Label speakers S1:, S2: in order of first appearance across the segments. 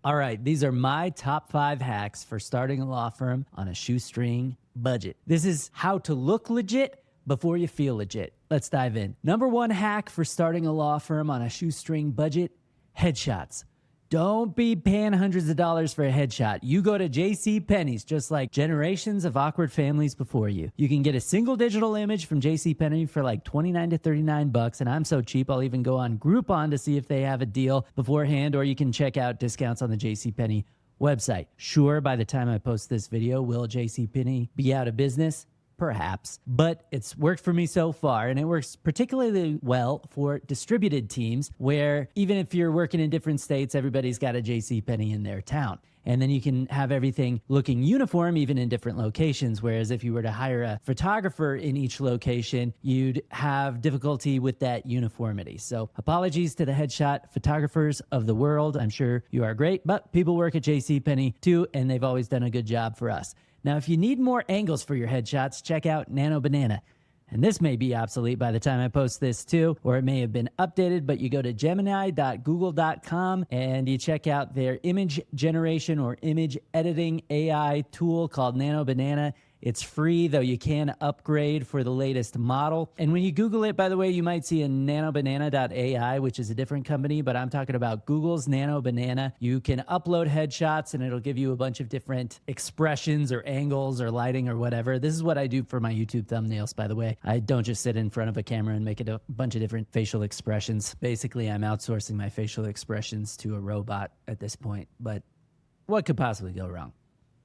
S1: All right, these are my top 5 hacks for starting a law firm on a shoestring budget. This is how to look legit before you feel legit. Let's dive in. Number 1 hack for starting a law firm on a shoestring budget, headshots. Don't be paying hundreds of dollars for a headshot. You go to JCPenney's, just like generations of awkward families before you. You can get a single digital image from JCPenney for like $29 to $39, and I'm so cheap I'll even go on Groupon to see if they have a deal beforehand, or you can check out discounts on the JCPenney website. Sure, by the time I post this video, will JCPenney be out of business? Perhaps, but it's worked for me so far, and it works particularly well for distributed teams where even if you're working in different states, everybody's got a JCPenney in their town. And then you can have everything looking uniform even in different locations, whereas if you were to hire a photographer in each location, you'd have difficulty with that uniformity. So apologies to the headshot photographers of the world. I'm sure you are great, but people work at JCPenney too, and they've always done a good job for us. Now, if you need more angles for your headshots, check out Nano Banana. And this may be obsolete by the time I post this too, or it may have been updated, but you go to gemini.google.com and you check out their image generation or image editing AI tool called Nano Banana. It's free, though you can upgrade for the latest model. And when you Google it, by the way, you might see a nanobanana.ai, which is a different company, but I'm talking about Google's Nano Banana. You can upload headshots and it'll give you a bunch of different expressions or angles or lighting or whatever. This is what I do for my YouTube thumbnails, by the way. I don't just sit in front of a camera and make it a bunch of different facial expressions. Basically, I'm outsourcing my facial expressions to a robot at this point, but what could possibly go wrong?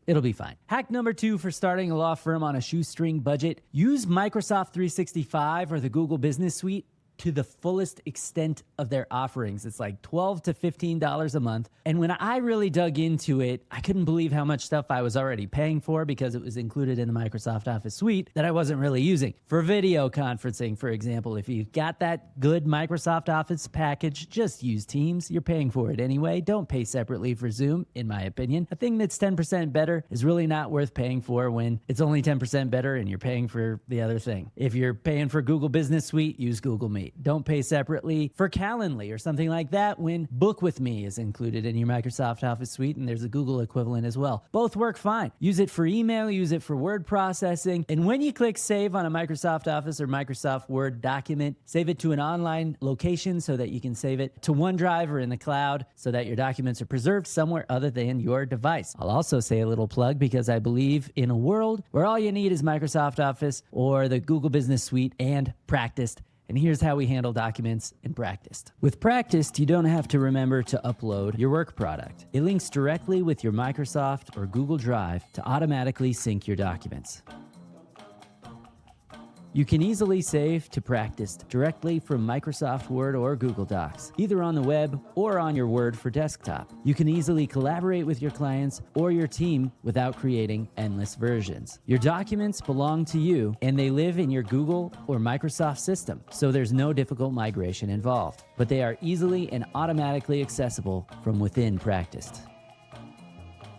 S1: It'll be fine. Hack number 2 for starting a law firm on a shoestring budget. Use Microsoft 365 or the Google Business Suite to the fullest extent of their offerings. It's like $12 to $15 a month. And when I really dug into it, I couldn't believe how much stuff I was already paying for because it was included in the Microsoft Office suite that I wasn't really using. For video conferencing, for example, if you got that good Microsoft Office package, just use Teams. You're paying for it anyway. Don't pay separately for Zoom, in my opinion. A thing that's 10% better is really not worth paying for when it's only 10% better and you're paying for the other thing. If you're paying for Google Business Suite, use Google Meet. Don't pay separately for Calendly or something like that when Book With Me is included in your Microsoft Office suite, and there's a Google equivalent as well. Both work fine. Use it for email, use it for word processing, and when you click save on a Microsoft Office or Microsoft Word document, save it to an online location so that you can save it to OneDrive or in the cloud so that your documents are preserved somewhere other than your device. I'll also say a little plug because I believe in a world where all you need is Microsoft Office or the Google Business Suite and Practist. And here's how we handle documents in Practist. With Practist, you don't have to remember to upload your work product. It links directly with your Microsoft or Google Drive to automatically sync your documents. You can easily save to Practist directly from Microsoft Word or Google Docs, either on the web or on your Word for desktop. You can easily collaborate with your clients or your team without creating endless versions. Your documents belong to you, and they live in your Google or Microsoft system, so there's no difficult migration involved. But they are easily and automatically accessible from within Practist.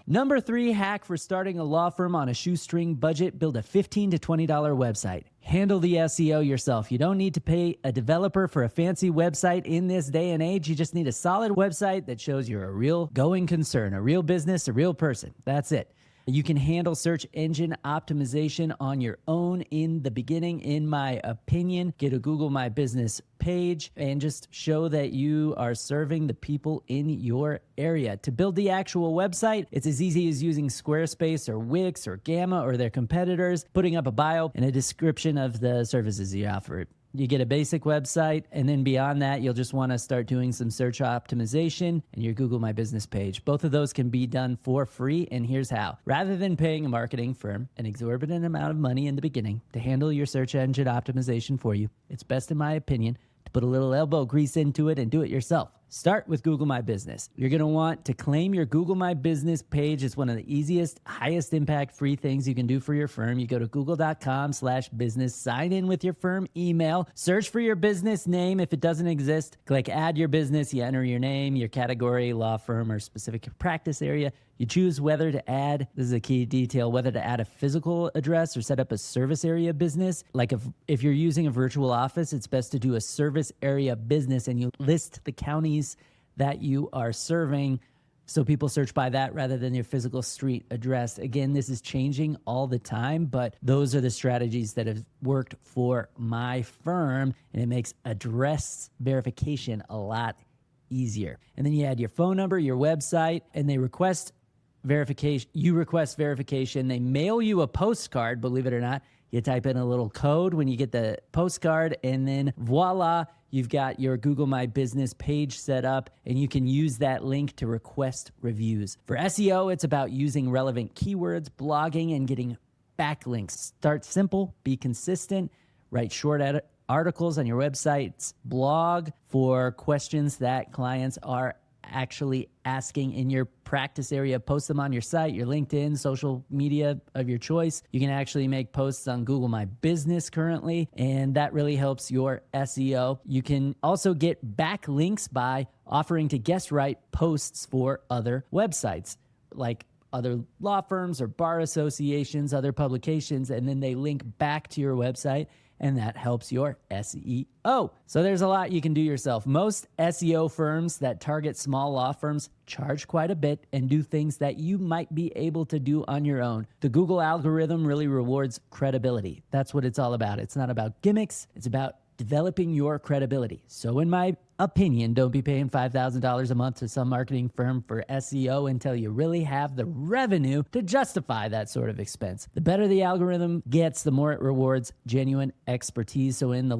S1: Number 3 hack for starting a law firm on a shoestring budget: build a $15 to $20 website. Handle the SEO yourself. You don't need to pay a developer for a fancy website in this day and age. You just need a solid website that shows you're a real going concern, a real business, a real person. That's it. You can handle search engine optimization on your own in the beginning, in my opinion. Get a Google My Business page and just show that you are serving the people in your area. To build the actual website, it's as easy as using Squarespace or Wix or Gamma or their competitors, putting up a bio and a description of the services you offer. You get a basic website, and then beyond that, you'll just want to start doing some search optimization and your Google My Business page. Both of those can be done for free, and here's how. Rather than paying a marketing firm an exorbitant amount of money in the beginning to handle your search engine optimization for you, it's best, in my opinion, to put a little elbow grease into it and do it yourself. Start with Google My Business. You're going to want to claim your Google My Business page. It's one of the easiest, highest impact free things you can do for your firm. You go to google.com/business, sign in with your firm email, search for your business name. If it doesn't exist, click add your business. You enter your name, your category, law firm, or specific practice area. You choose whether to add, this is a key detail, whether to add a physical address or set up a service area business. Like if you're using a virtual office, it's best to do a service area business and you list the counties that you are serving so people search by that rather than your physical street address. Again, this is changing all the time, but those are the strategies that have worked for my firm, and it makes address verification a lot easier. And then you add your phone number, your website, and they request verification. You request verification. They mail you a postcard, believe it or not. You type in a little code when you get the postcard, and then voila, you've got your Google My Business page set up, and you can use that link to request reviews. For SEO, it's about using relevant keywords, blogging, and getting backlinks. Start simple, be consistent, write short articles on your website's blog for questions that clients are actually asking in your practice area. Post them on your site, your LinkedIn, social media of your choice. You can actually make posts on Google My Business currently, and that really helps your SEO. You can also get backlinks by offering to guest write posts for other websites, like other law firms or bar associations, other publications, and then they link back to your website, and that helps your SEO. So there's a lot you can do yourself. Most SEO firms that target small law firms charge quite a bit and do things that you might be able to do on your own. The Google algorithm really rewards credibility. That's what it's all about. It's not about gimmicks. It's about developing your credibility. So in my opinion, don't be paying $5,000 a month to some marketing firm for SEO until you really have the revenue to justify that sort of expense. The better the algorithm gets, the more it rewards genuine expertise. So in the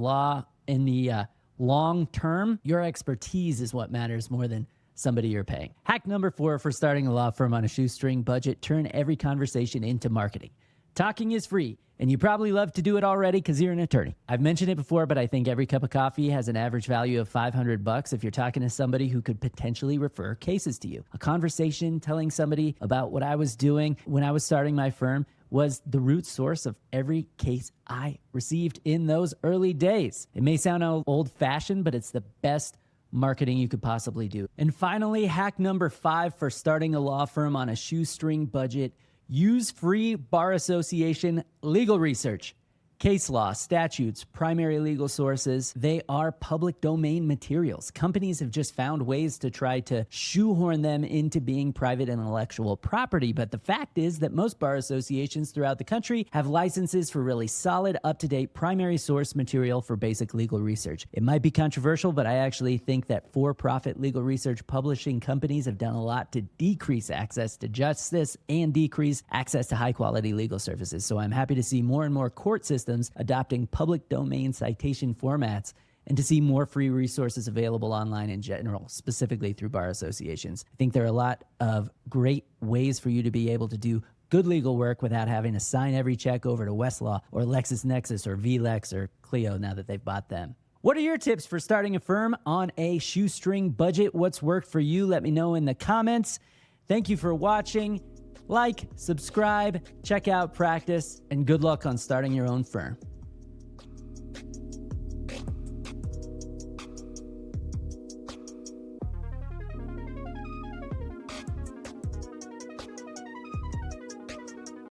S1: long term, your expertise is what matters more than somebody you're paying. Hack number 4 for starting a law firm on a shoestring budget: turn every conversation into marketing. Talking is free, and you probably love to do it already because you're an attorney. I've mentioned it before, but I think every cup of coffee has an average value of $500 if you're talking to somebody who could potentially refer cases to you. A conversation telling somebody about what I was doing when I was starting my firm was the root source of every case I received in those early days. It may sound old-fashioned, but it's the best marketing you could possibly do. And finally, hack number 5 for starting a law firm on a shoestring budget: use free bar association legal research. Case law, statutes, primary legal sources, they are public domain materials. Companies have just found ways to try to shoehorn them into being private intellectual property. But the fact is that most bar associations throughout the country have licenses for really solid, up-to-date primary source material for basic legal research. It might be controversial, but I actually think that for-profit legal research publishing companies have done a lot to decrease access to justice and decrease access to high-quality legal services. So I'm happy to see more and more court systems adopting public domain citation formats, and to see more free resources available online in general, specifically through bar associations. I think there are a lot of great ways for you to be able to do good legal work without having to sign every check over to Westlaw or LexisNexis or VLex or Clio now that they've bought them. What are your tips for starting a firm on a shoestring budget? What's worked for you? Let me know in the comments. Thank you for watching. Like, subscribe, check out Practice, and good luck on starting your own firm.